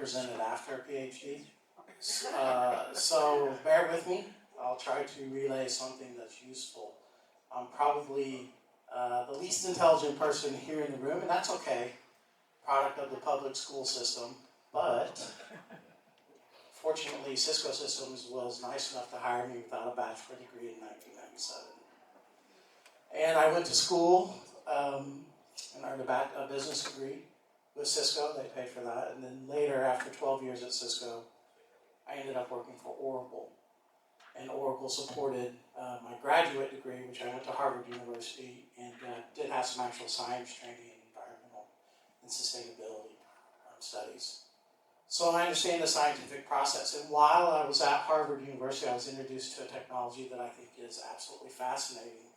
presented after a PhD. So bear with me. I'll try to relay something that's useful. I'm probably the least intelligent person here in the room, and that's okay. Product of the public school system, but fortunately Cisco Systems was nice enough to hire me without a bachelor degree in 1997. And I went to school and earned a business degree with Cisco. They paid for that. And then later, after 12 years at Cisco, I ended up working for Oracle. And Oracle supported my graduate degree, which I went to Harvard University and did have some actual science training in environmental and sustainability studies. So I understand the scientific process. And while I was at Harvard University, I was introduced to a technology that I think is absolutely fascinating.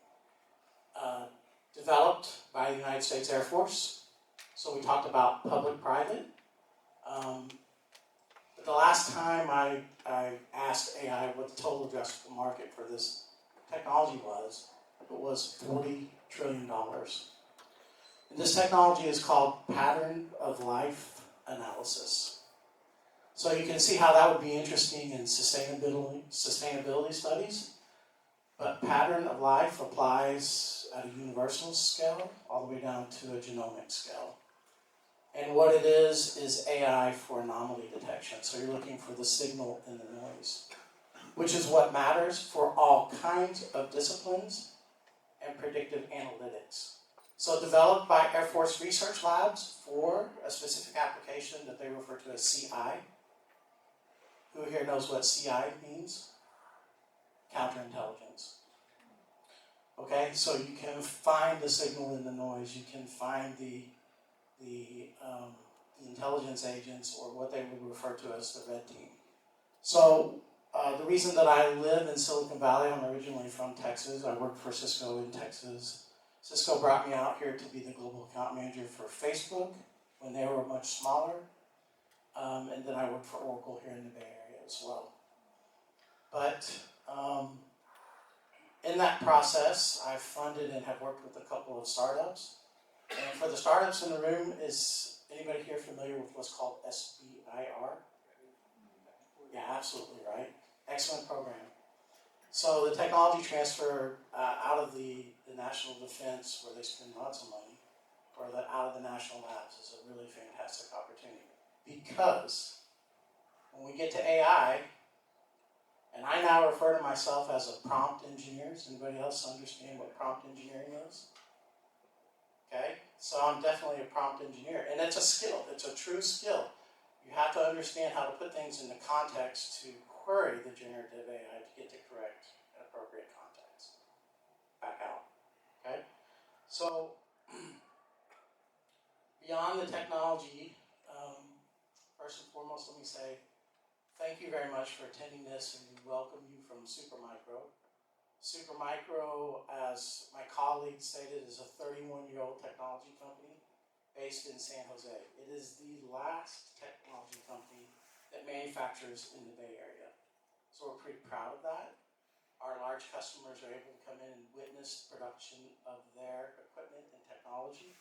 Developed by the United States Air Force. So we talked about public-private. But the last time I asked AI what the total addressable market for this technology was, it was $40 trillion. And this technology is called pattern of life analysis. So you can see how that would be interesting in sustainability studies. But pattern of life applies at a universal scale all the way down to a genomic scale. And what it is AI for anomaly detection. So you're looking for the signal in the noise, which is what matters for all kinds of disciplines and predictive analytics. So developed by Air Force Research Labs for a specific application that they refer to as CI. Who here knows what CI means? Counterintelligence. Okay, so you can find the signal in the noise. You can find the intelligence agents, or what they would refer to as the red team. So the reason that I live in Silicon Valley, I'm originally from Texas. I worked for Cisco in Texas. Cisco brought me out here to be the global account manager for Facebook when they were much smaller. And then I worked for Oracle here in the Bay Area as well. But in that process, I've funded and have worked with a couple of startups. And for the startups in the room, is anybody here familiar with what's called SBIR? Yeah, absolutely, right? Excellent program. So the technology transfer out of the national defense, where they spend lots of money, or out of the national labs is a really fantastic opportunity. Because when we get to AI, and I now refer to myself as a prompt engineer. Does anybody else understand what prompt engineering is? Okay, so I'm definitely a prompt engineer, and it's a skill. It's a true skill. You have to understand how to put things into context to query the generative AI to get the correct and appropriate context back out. Okay, so beyond the technology, first and foremost, let me say thank you very much for attending this, and we welcome you from SuperMicro. SuperMicro, as my colleague stated, is a 31-year-old technology company based in San Jose. It is the last technology company that manufactures in the Bay Area. So we're pretty proud of that. Our large customers are able to come in and witness production of their equipment and technology.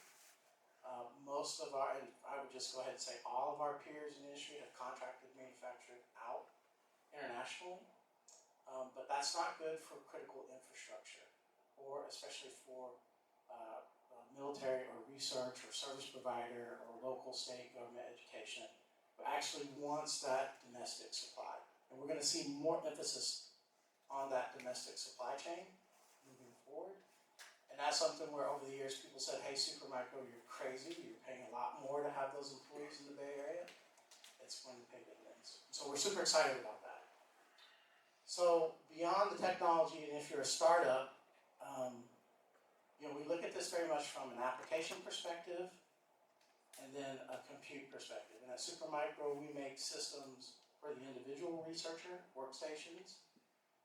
Most of our, and I would just go ahead and say all of our peers in the industry have contracted manufacturing out internationally. But that's not good for critical infrastructure, or especially for military or research or service provider or local state government education, who actually wants that domestic supply. And we're going to see more emphasis on that domestic supply chain moving forward. And that's something where over the years people said, hey, SuperMicro, you're crazy. You're paying a lot more to have those employees in the Bay Area. It's going to pay dividends. So we're super excited about that. So beyond the technology, and if you're a startup, we look at this very much from an application perspective and then a compute perspective. And at SuperMicro, we make systems for the individual researcher, workstations,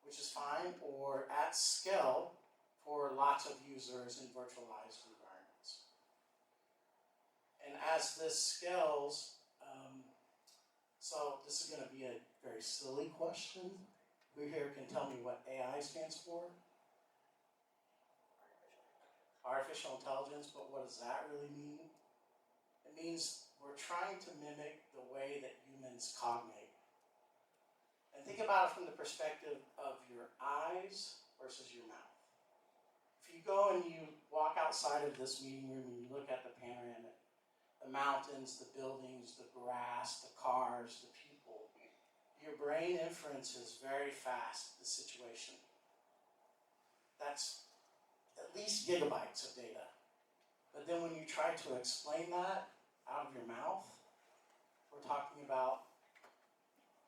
which is fine, or at scale for lots of users in virtualized environments. And as this scales, so this is going to be a very silly question. Who here can tell me what AI stands for? Artificial intelligence, but what does that really mean? It means we're trying to mimic the way that you it's cognate. And think about it from the perspective of your eyes versus your mouth. If you go and you walk outside of this meeting room and you look at the panoramic, the mountains, the buildings, the grass, the cars, the people, your brain inferences very fast the situation. That's at least gigabytes of data. But then when you try to explain that out of your mouth, we're talking about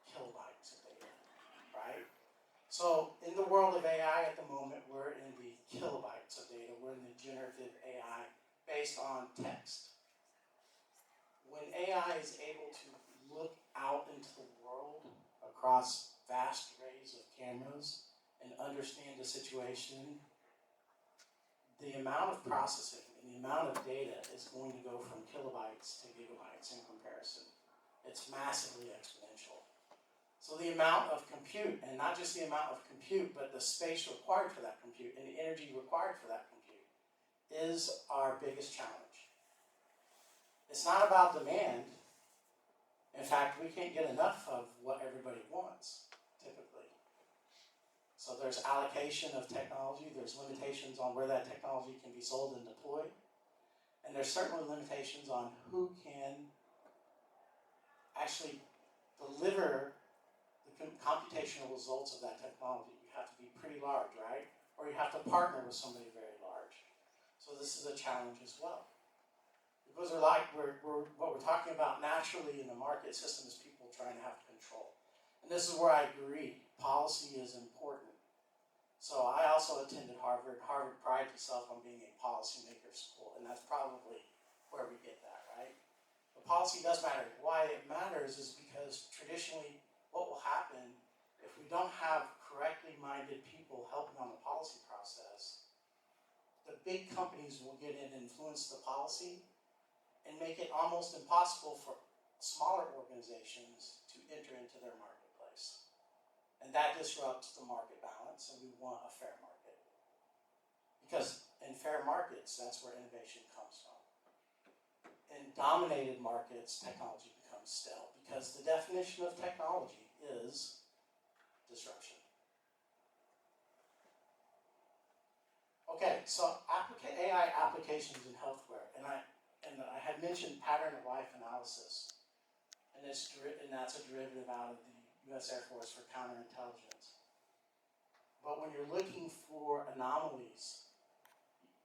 kilobytes of data, right? So in the world of AI at the moment, we're in the kilobytes of data. We're in the generative AI based on text. When AI is able to look out into the world across vast arrays of cameras and understand the situation, the amount of processing and the amount of data is going to go from kilobytes to gigabytes in comparison. It's massively exponential. So the amount of compute, and not just the amount of compute, but the space required for that compute and the energy required for that compute is our biggest challenge. It's not about demand. In fact, we can't get enough of what everybody wants, typically. So there's allocation of technology, there's limitations on where that technology can be sold and deployed, and there's certainly limitations on who can actually deliver the computational results of that technology. You have to be pretty large, right? Or you have to partner with somebody very large. So this is a challenge as well. Because what we're talking about naturally in the market system is people trying to have control. And this is where I agree, policy is important. So I also attended Harvard. Harvard prides itself on being a policymaker school, and that's probably where we get that, right? But policy does matter. Why it matters is because traditionally what will happen if we don't have correctly minded people helping on the policy process, the big companies will get in and influence the policy and make it almost impossible for smaller organizations to enter into their marketplace. And that disrupts the market balance, and we want a fair market. Because in fair markets, that's where innovation comes from. In dominated markets, technology becomes stale, because the definition of technology is disruption. Okay, so AI applications in healthcare, and I had mentioned pattern of life analysis, and that's a derivative out of the U.S. Air Force for counterintelligence. But when you're looking for anomalies,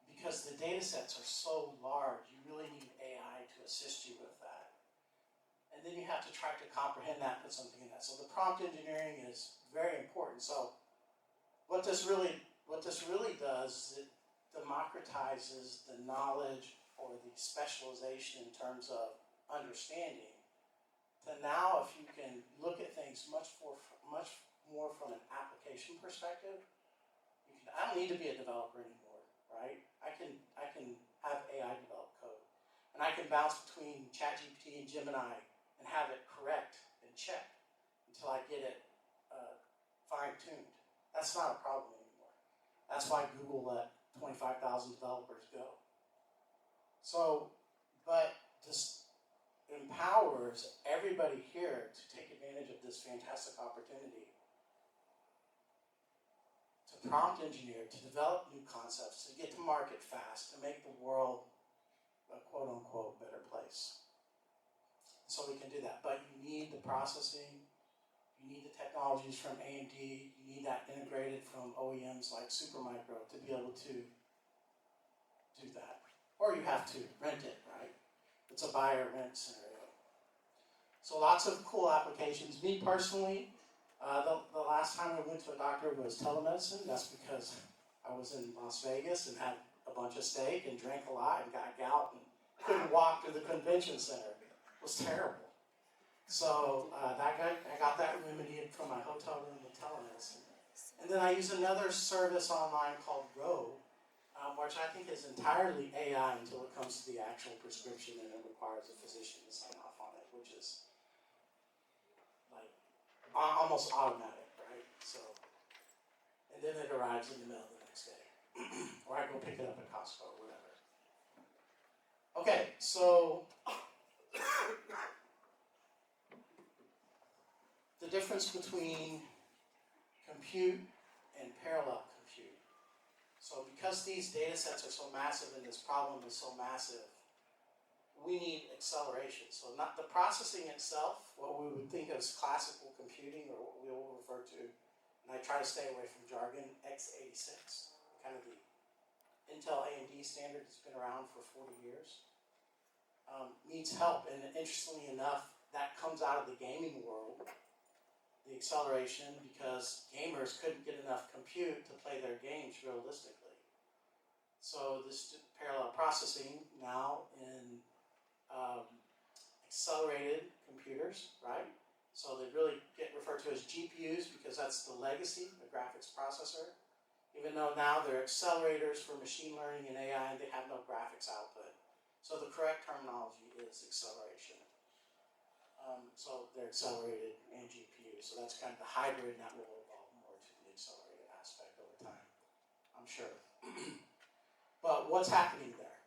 because the data sets are so large, you really need AI to assist you with that. And then you have to try to comprehend that, put something in that. So the prompt engineering is very important. So what this really does is it democratizes the knowledge or the specialization in terms of understanding. To now, if you can look at things much more from an application perspective, I don't need to be a developer anymore, right? I can have AI develop code, and I can bounce between ChatGPT and Gemini and have it correct and check until I get it fine-tuned. That's not a problem anymore. That's why Google let 25,000 developers go. So, but this empowers everybody here to take advantage of this fantastic opportunity to prompt engineer, to develop new concepts, to get to market fast, to make the world a quote-unquote better place. So we can do that, but you need the processing, you need the technologies from AMD, you need that integrated from OEMs like SuperMicro to be able to do that. Or you have to rent it, right? It's a buy or rent scenario. So lots of cool applications. Me personally, the last time I went to a doctor was telemedicine. That's because I was in Las Vegas and had a bunch of steak and drank a lot and got gout and couldn't walk to the convention center. It was terrible. So I got that remedied from my hotel room with telemedicine. And then I use another service online called Row, which I think is entirely AI until it comes to the actual prescription and it requires a physician to sign off on it, which is like almost automatic, right? So, and then it arrives in the mail the next day, or I go pick it up at Costco or whatever. Okay, so the difference between compute and parallel compute. So because these data sets are so massive and this problem is so massive, we need acceleration. So not the processing itself, what we would think of as classical computing, or what we will refer to, and I try to stay away from jargon, x86, kind of the Intel AMD standard that's been around for 40 years, needs help. And interestingly enough, that comes out of the gaming world, the acceleration, because gamers couldn't get enough compute to play their games realistically. So this parallel processing now in accelerated computers, right? So they really get referred to as GPUs because that's the legacy, the graphics processor. Even though now they're accelerators for machine learning and AI, and they have no graphics output. So the correct terminology is acceleration. So they're accelerated and GPUs. So that's kind of the hybrid, and that will evolve more to the accelerated aspect over time, I'm sure. But what's happening there?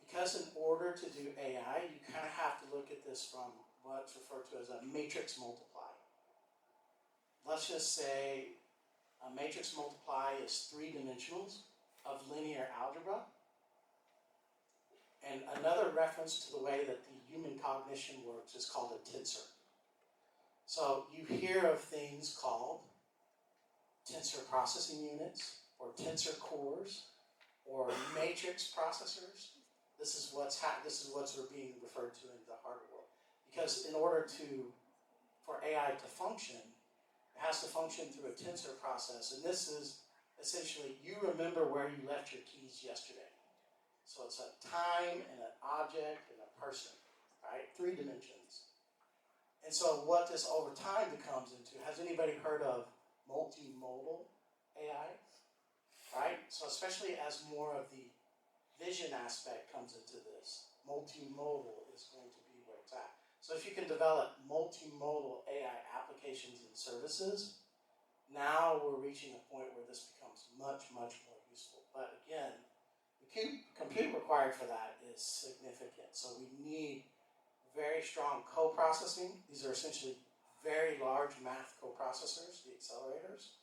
Because in order to do AI, you kind of have to look at this from what's referred to as a matrix multiply. Let's just say a matrix multiply is 3 dimensionals of linear algebra. And another reference to the way that the human cognition works is called a tensor. So you hear of things called tensor processing units, or tensor cores, or matrix processors. This is what's being referred to in the hardware world. Because in order for AI to function, it has to function through a tensor process. And this is essentially, you remember where you left your keys yesterday. So it's a time and an object and a person, right? 3 dimensions. And so what this over time becomes into, has anybody heard of multimodal AI? Right? So especially as more of the vision aspect comes into this, multimodal is going to be where it's at. So if you can develop multimodal AI applications and services, now we're reaching a point where this becomes much, much more useful. But again, the compute required for that is significant. So we need very strong co-processing. These are essentially very large math coprocessors, the accelerators,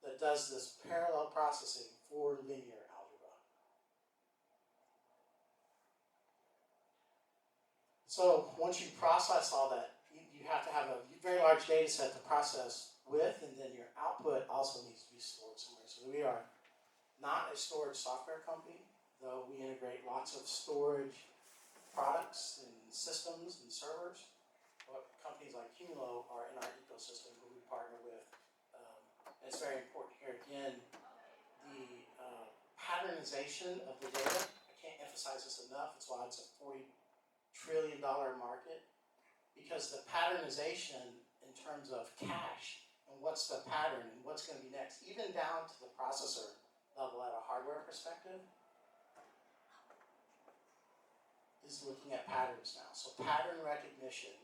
that does this parallel processing for linear algebra. So once you process all that, you have to have a very large data set to process with, and then your output also needs to be stored somewhere. So we are not a storage software company, though we integrate lots of storage products and systems and servers. What companies like Cumulo are in our ecosystem who we partner with. It's very important here again, the patternization of the data. I can't emphasize this enough. It's why it's a $40 trillion market, because the patternization in terms of cache and what's the pattern and what's going to be next, even down to the processor level at a hardware perspective, is looking at patterns now. So pattern recognition,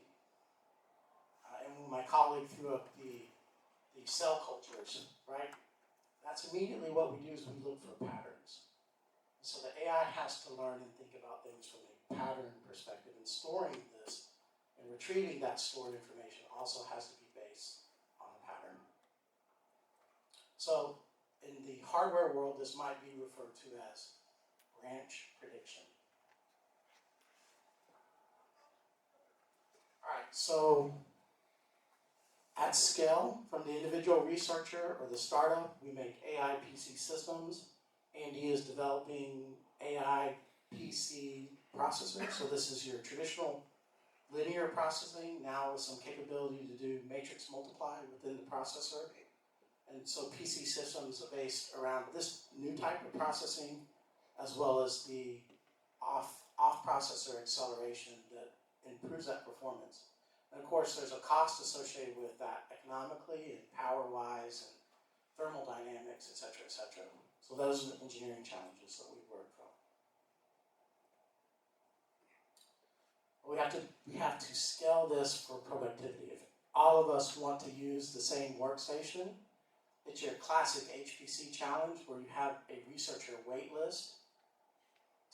and when my colleague threw up the cell cultures, right? That's immediately what we do, is we look for patterns. So the AI has to learn and think about things from a pattern perspective, and storing this and retrieving that stored information also has to be based on a pattern. So in the hardware world, this might be referred to as branch prediction. All right, so at scale, from the individual researcher or the startup, we make AI PC systems. AMD is developing AI PC processors. So this is your traditional linear processing, now with some capability to do matrix multiply within the processor. And so PC systems are based around this new type of processing, as well as the off-processor acceleration that improves that performance. And of course, there's a cost associated with that economically and power-wise and thermal dynamics, et cetera, et cetera. So those are the engineering challenges that we work from. We have to scale this for productivity. If all of us want to use the same workstation, it's your classic HPC challenge where you have a researcher wait list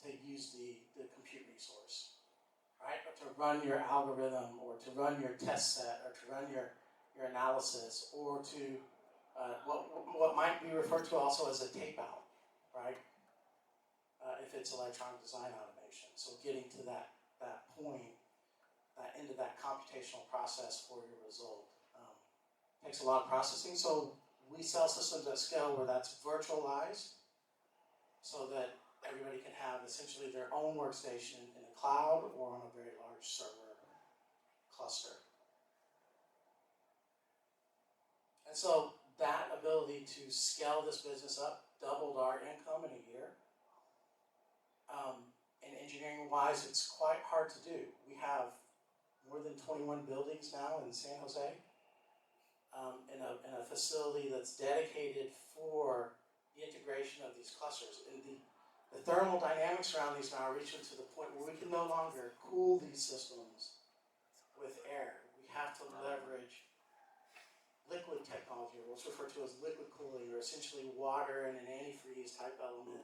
to use the compute resource. right? Or to run your algorithm, or to run your test set, or to run your analysis, or to what might be referred to also as a tape out, right? If it's electronic design automation. So getting to that point, that end of that computational process for your result takes a lot of processing. So we sell systems at scale where that's virtualized, so that everybody can have essentially their own workstation in the cloud or on a very large server cluster. And so that ability to scale this business up doubled our income in a year. And engineering-wise, it's quite hard to do. We have more than 21 buildings now in San Jose, in a facility that's dedicated for the integration of these clusters. And the thermal dynamics around these now are reaching to the point where we can no longer cool these systems with air. We have to leverage liquid technology, or what's referred to as liquid cooling, or essentially water and an antifreeze type element,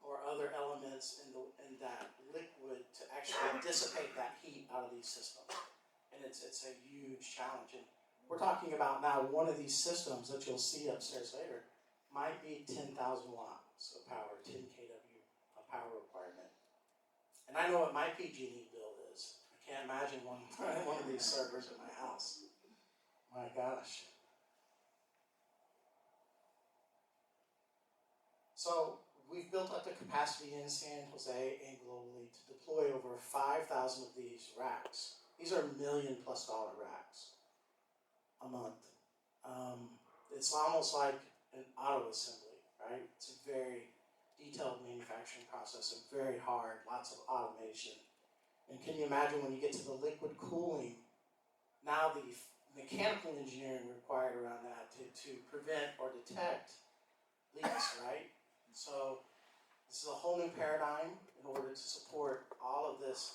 or other elements in that liquid to actually dissipate that heat out of these systems. And it's a huge challenge. And we're talking about now one of these systems that you'll see upstairs later might be 10,000 watts of power, 10 kW of power requirement. And I know what my PG&E bill is. I can't imagine one of these servers at my house. My gosh. So we've built up the capacity in San Jose and globally to deploy over 5,000 of these racks. These are $1 million+ racks a month. It's almost like an auto assembly, right? It's a very detailed manufacturing process and very hard, lots of automation. And can you imagine when you get to the liquid cooling, now the mechanical engineering required around that to prevent or detect leaks, right? So this is a whole new paradigm in order to support all of this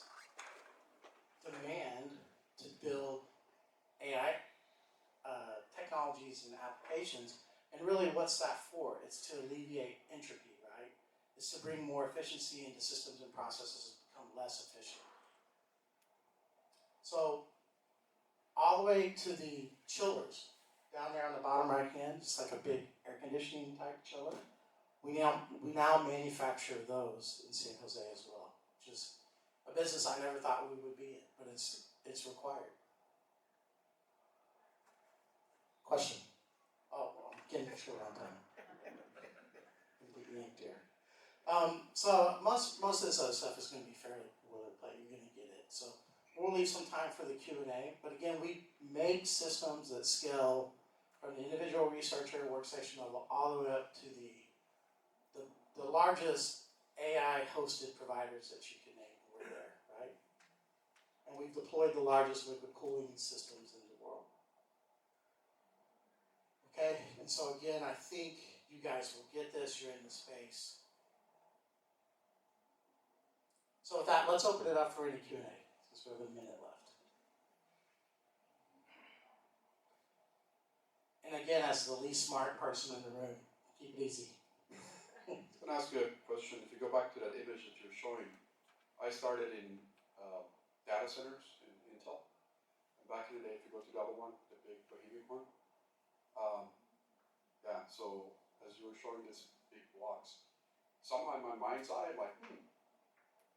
demand to build AI technologies and applications. And really, what's that for? It's to alleviate entropy, right? It's to bring more efficiency into systems and processes and become less efficient. So all the way to the chillers, down there on the bottom right hand, just like a big air conditioning type chiller. We now manufacture those in San Jose as well, which is a business I never thought we would be in, but it's required. Question? Oh, well, I'm getting short on time. So most of this other stuff is going to be fairly boilerplate. You're going to get it. So we'll leave some time for the Q&A. But again, we make systems that scale from the individual researcher workstation level all the way up to the largest AI-hosted providers that you can name. We're there, right? And we've deployed the largest liquid cooling systems in the world. Okay, and so again, I think you guys will get this. You're in the space. So with that, let's open it up for any Q&A, since we have a minute left. And again, as the least smart person in the room, keep it easy. I'm going to ask you a question. If you go back to that image that you're showing, I started in data centers in Intel. And back in the day, if you go to the other one, the big Bohemian one, yeah, so as you were showing these big blocks, somehow in my mind's eye, I'm like,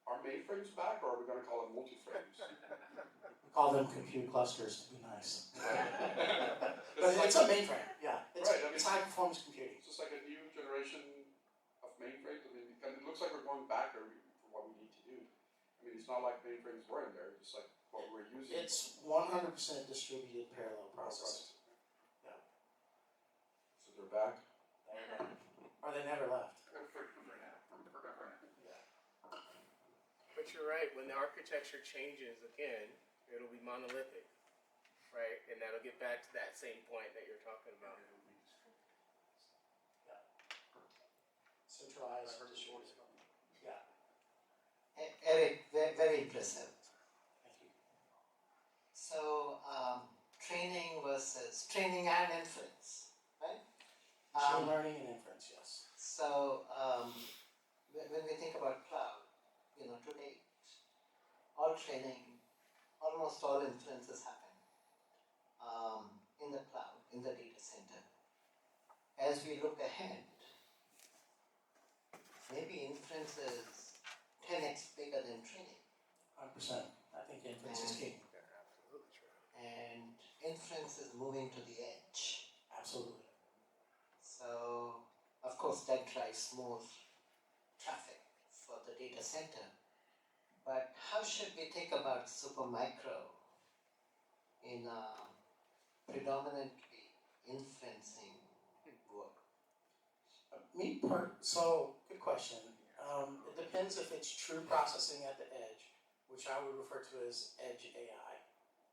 are mainframes back, or are we going to call them multi-frames? We call them compute clusters to be nice. Right. But it's a mainframe, yeah. It's, right, it's high-performance computing. It's just like a new generation of mainframes. I mean, it looks like we're going back for what we need to do. I mean, it's not like mainframes weren't there, just like what we're using. It's 100% distributed parallel processing. Yeah. So they're back? Or they never left. But you're right, when the architecture changes again, it'll be monolithic, right? And that'll get back to that same point that you're talking about. Yeah. Centralized distributed. Yeah. Eric, very impressive. Thank you. So, training and inference, right? Machine learning and inference, yes. So, when we think about cloud, to date, all training, almost all inferences happen in the cloud, in the data center. As we look ahead, maybe inference is 10x bigger than training. 100%. I think inference is king. Yeah, absolutely true. And inference is moving to the edge. Absolutely. So, of course, that drives more traffic for the data center. But how should we think about SuperMicro in predominantly inferencing work? So good question. It depends if it's true processing at the edge, which I would refer to as edge AI.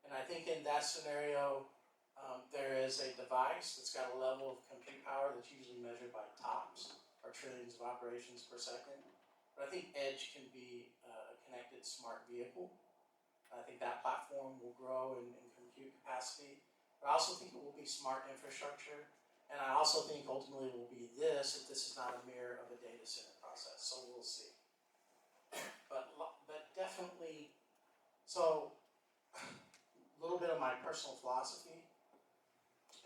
And I think in that scenario, there is a device that's got a level of compute power that's usually measured by TOPS, or trillions of operations per second. But I think edge can be a connected smart vehicle. I think that platform will grow in compute capacity. But I also think it will be smart infrastructure. And I also think ultimately it will be this if this is not a mirror of a data center process. So we'll see. But definitely, so a little bit of my personal philosophy.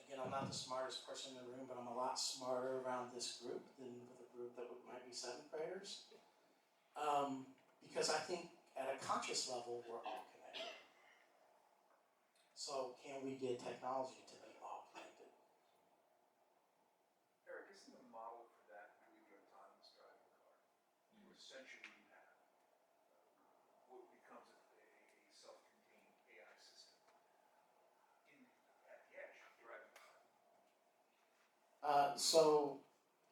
Again, I'm not the smartest person in the room, but I'm a lot smarter around this group than with a group that might be 7th graders. Because I think at a conscious level, we're all connected. So can we get technology to be all connected? Eric, isn't the model for that really an autonomous driving car? You essentially have what becomes a self-contained AI system at the edge, driving the car. So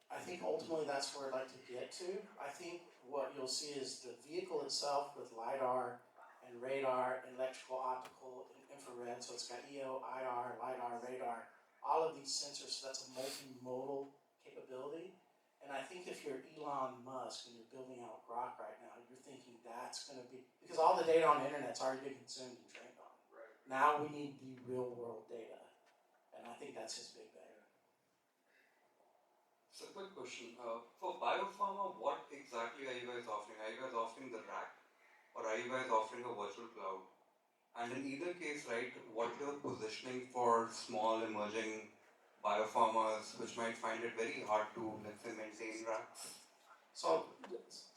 I think ultimately that's where I'd like to get to. I think what you'll see is the vehicle itself with LiDAR and radar, and electrical, optical, and infrared. So it's got EO, IR, LiDAR, radar, all of these sensors. So that's a multimodal capability. And I think if you're Elon Musk and you're building out Grok right now, you're thinking that's going to be, because all the data on the internet's already been consumed and trained on. Right. Now we need the real world data. And I think that's his big bet. So, quick question. For biopharma, what exactly are you guys offering? Are you guys offering the rack, or are you guys offering a virtual cloud? And in either case, right, what's your positioning for small emerging biopharmas which might find it very hard to, let's say, maintain racks? So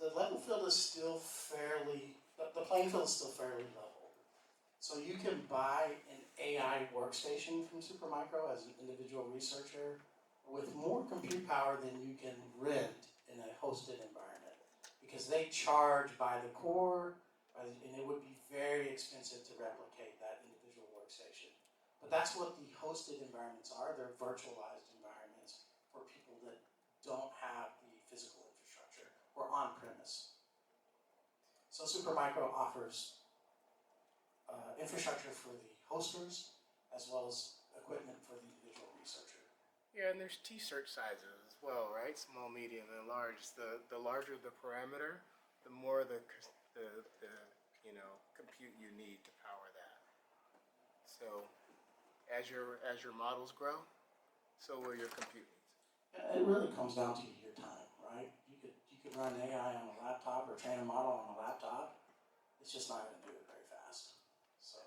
the level field is still fairly, the playing field is still fairly level. So you can buy an AI workstation from SuperMicro as an individual researcher with more compute power than you can rent in a hosted environment, because they charge by the core, and it would be very expensive to replicate that individual workstation. But that's what the hosted environments are. They're virtualized environments for people that don't have the physical infrastructure or on-premise. So SuperMicro offers infrastructure for the hosters as well as equipment for the individual researcher. Yeah, and there's T-search sizes as well, right? Small, medium, and large. The larger the parameter, the more the compute you need to power that. So as your models grow, so will your compute needs. It really comes down to your time, right? You could run AI on a laptop or train a model on a laptop. It's just not going to do it very fast. So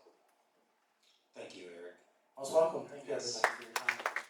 Thank you, Eric. most welcome. Thank you everybody for your time.